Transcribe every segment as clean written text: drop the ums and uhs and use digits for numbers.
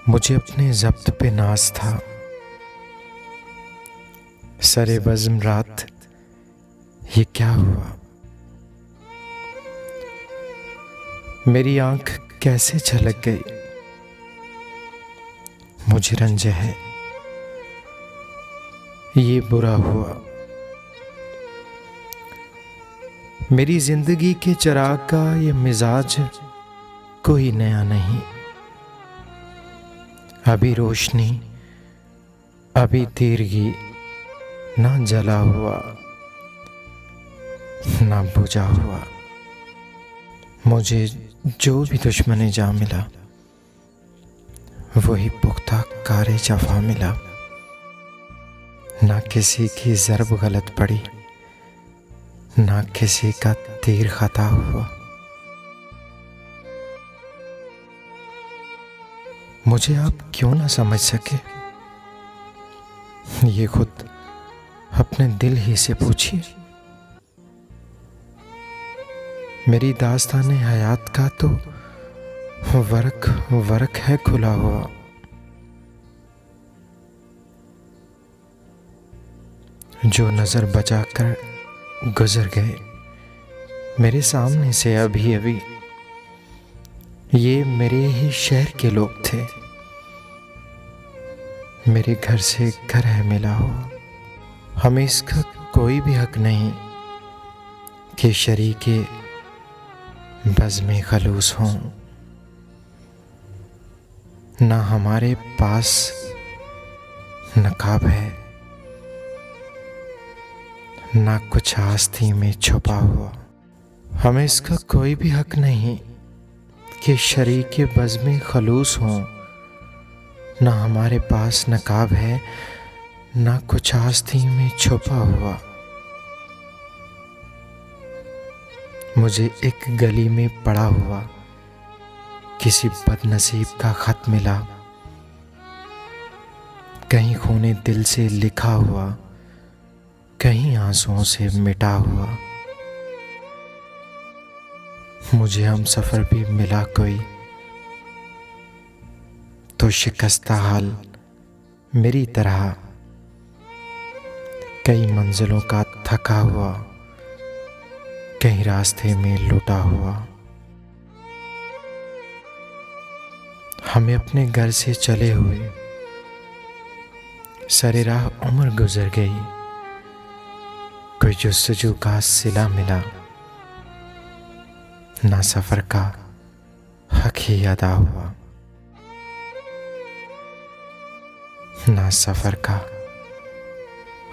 मुझे अपने ज़ब्त पे नाज था। सरे बज़्म रात ये क्या हुआ। मेरी आंख कैसे झलक गई। मुझे रंज है ये बुरा हुआ। मेरी जिंदगी के चिराग का ये मिजाज कोई नया नहीं। अभी रोशनी अभी तीरगी ना जला हुआ ना बुझा हुआ। मुझे जो भी दुश्मनी जा मिला वही पुख्ता कारे जफा मिला। ना किसी की ज़रब गलत पड़ी ना किसी का तीर खता हुआ। मुझे आप क्यों ना समझ सके ये खुद अपने दिल ही से पूछिए। मेरी दास्ताने हयात का तो वर्क वर्क है खुला हुआ। जो नजर बचाकर गुजर गए मेरे सामने से अभी अभी, ये मेरे ही शहर के लोग थे। मेरे घर से घर है मिला हुआ। हमें इसका कोई भी हक नहीं कि शरीके बज़्म खलूस हों। ना हमारे पास नकाब है ना कुछ आस्ती में छुपा हुआ। हमें इसका कोई भी हक नहीं कि शरीके बज़्म खलूस हों। ना हमारे पास नकाब है ना कुछ आस्ती में छुपा हुआ। मुझे एक गली में पड़ा हुआ किसी बदनसीब का खत मिला। कहीं खूने दिल से लिखा हुआ कहीं आंसुओं से मिटा हुआ। मुझे हम सफ़र भी मिला कोई तो शिकस्ता हाल मेरी तरह कई मंजिलों का थका हुआ कहीं रास्ते में लुटा हुआ। हमें अपने घर से चले हुए सरे राह उम्र गुजर गई। कोई जुस्तजू का सिला मिला ना सफ़र का हक ही अदा हुआ। ना सफ़र का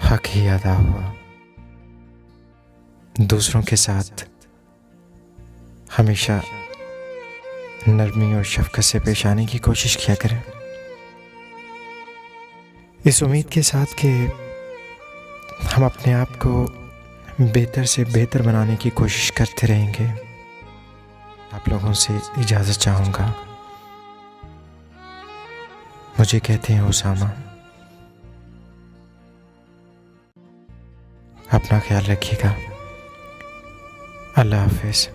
हक ही अदा हुआ। दूसरों के साथ हमेशा नरमी और शफ़क़त से पेश आने की कोशिश किया करें, इस उम्मीद के साथ कि हम अपने आप को बेहतर से बेहतर बनाने की कोशिश करते रहेंगे। आप लोगों से इजाज़त चाहूँगा। मुझे कहते हैं उसामा। अपना ख्याल रखिएगा। अल्लाह हाफ़िज़।